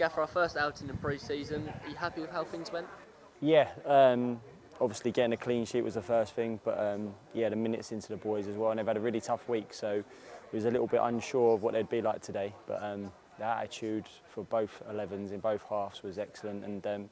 Gaffer, our first outing in pre-season. Are you happy with how things went? Yeah, obviously getting a clean sheet was the first thing, but yeah, the minutes into the boys as well, and they've had a really tough week, so we was a little bit unsure of what they'd be like today, but the attitude for both 11s in both halves was excellent, and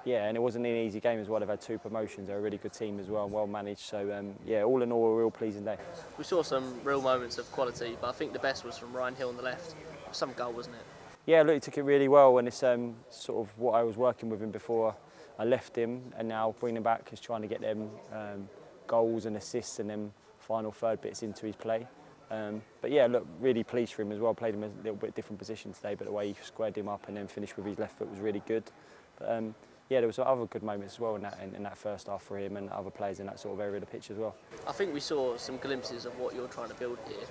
yeah, and it wasn't an easy game as well. They've had 2 promotions. They're a really good team as well, and well managed. So yeah, all in all, a real pleasing day. We saw some real moments of quality, but I think the best was from Ryan Hill on the left. It was some goal, wasn't it? Yeah, look, he took it really well, and it's sort of what I was working with him before I left him, and now bringing him back is trying to get them goals and assists and them final third bits into his play. But yeah, look, really pleased for him as well. Played him a little bit different position today, but the way he squared him up and then finished with his left foot was really good. But yeah, there was other good moments as well in that first half for him and other players in that sort of area of the pitch as well. I think we saw some glimpses of what you're trying to build here.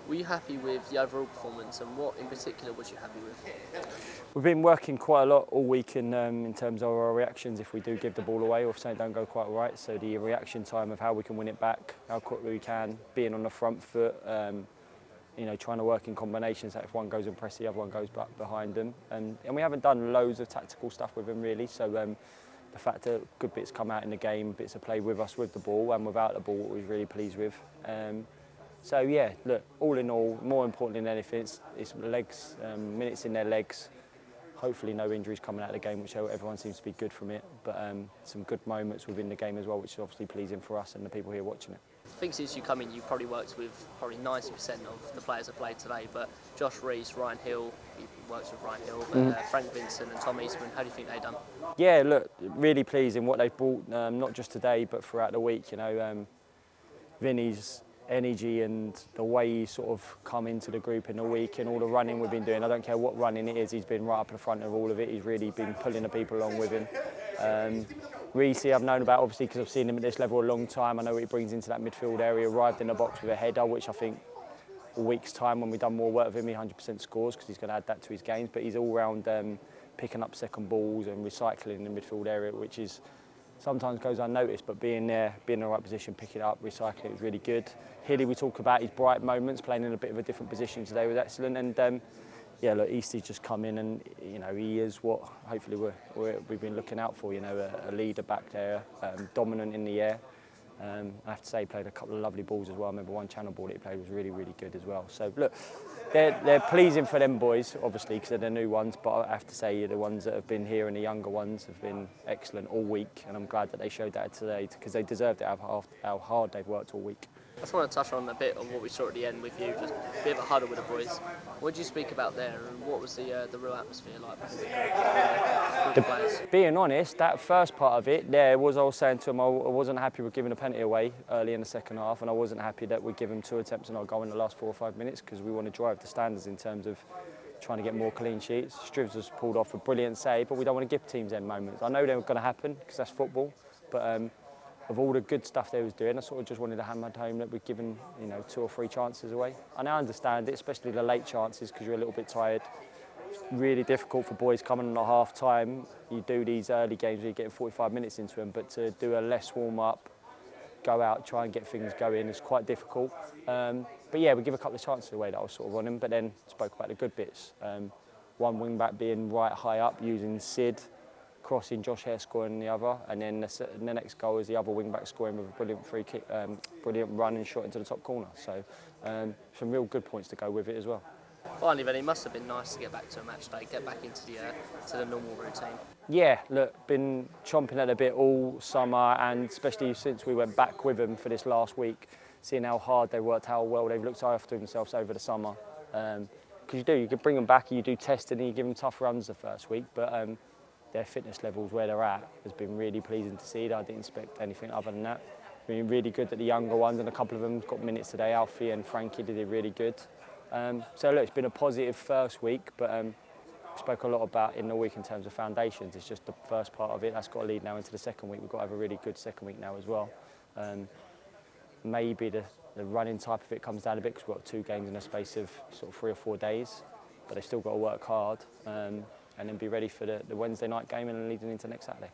Were you happy with the overall performance, and what in particular was you happy with? We've been working quite a lot all week in terms of our reactions if we do give the ball away or if something don't go quite right. So the reaction time of how we can win it back, how quickly we can, being on the front foot, you know, trying to work in combinations that if one goes and press, the other one goes back behind them. And we haven't done loads of tactical stuff with them really. So the fact that good bits come out in the game, bits of play with us with the ball and without the ball, what we was really pleased with. So yeah, look, all in all, more important than anything, it's legs, minutes in their legs. Hopefully no injuries coming out of the game, which everyone seems to be good from it. But some good moments within the game as well, which is obviously pleasing for us and the people here watching it. I think since you come in, you've probably worked with 90% of the players that played today. But Josh Rees, Ryan Hill, he works with Ryan Hill, but Frank Vincent and Tom Eastman, how do you think they've done? Yeah, look, really pleasing what they've brought, not just today, but throughout the week. You know, Vinny's energy and the way he sort of come into the group in the week and all the running we've been doing. I don't care what running it is, he's been right up in front of all of it. He's really been pulling the people along with him. Reece, I've known about obviously because I've seen him at this level a long time. I know what he brings into that midfield area. Arrived in the box with a header, which I think a week's time when we've done more work with him, he 100% scores because he's going to add that to his games. But he's all round picking up second balls and recycling in the midfield area, which is sometimes goes unnoticed, but being there, being in the right position, picking it up, recycling it was really good. Hilly, we talk about his bright moments, playing in a bit of a different position today was excellent. And yeah, look, Eastie's just come in and, you know, he is what hopefully we've been looking out for, you know, a leader back there, dominant in the air. I have to say he played a couple of lovely balls as well. I remember one channel ball that he played was really, really good as well. So look, they're pleasing for them boys, obviously, because they're the new ones, but I have to say the ones that have been here and the younger ones have been excellent all week, and I'm glad that they showed that today because they deserved it, how hard they've worked all week. I just want to touch on a bit of what we saw at the end with you, just a bit of a huddle with the boys. What did you speak about there, and what was the real atmosphere like with the players? Being honest, that first part of it, there was I was saying to him I wasn't happy with giving a penalty away early in the second half, and I wasn't happy that we'd give him 2 attempts and not goal in the last 4 or 5 minutes because we want to drive the standards in terms of trying to get more clean sheets. Strevens has pulled off a brilliant save, but we don't want to give teams them moments. I know they're going to happen because that's football, but of all the good stuff they was doing, I sort of just wanted to hammer home that we'd given, you know, 2 or 3 chances away. And I understand it, especially the late chances because you're a little bit tired. It's really difficult for boys coming on at half time. You do these early games where you're getting 45 minutes into them, but to do a less warm up, go out, try and get things going is quite difficult. But yeah, we give a couple of chances away that I was sort of on him, but then spoke about the good bits. One wing back being right high up using Sid, crossing Josh Hare scoring the other, and then the next goal is the other wing back scoring with a brilliant free kick, brilliant run and shot into the top corner. So some real good points to go with it as well. Finally, then, it must have been nice to get back to a match day, get back into the normal routine. Yeah, look, been chomping at a bit all summer, and especially since we went back with them for this last week, seeing how hard they worked, how well they've looked after themselves over the summer. Because you can bring them back and you do testing and you give them tough runs the first week, but their fitness levels where they're at has been really pleasing to see. I didn't expect anything other than that. It's been really good that the younger ones, and a couple of them got minutes today. Alfie and Frankie did it really good. So look, it's been a positive first week, but we spoke a lot about in the week in terms of foundations. It's just the first part of it. That's got to lead now into the second week. We've got to have a really good second week now as well. Maybe the running type of it comes down a bit because we've got 2 games in a space of sort of 3 or 4 days, but they've still got to work hard and then be ready for the Wednesday night game and leading into next Saturday.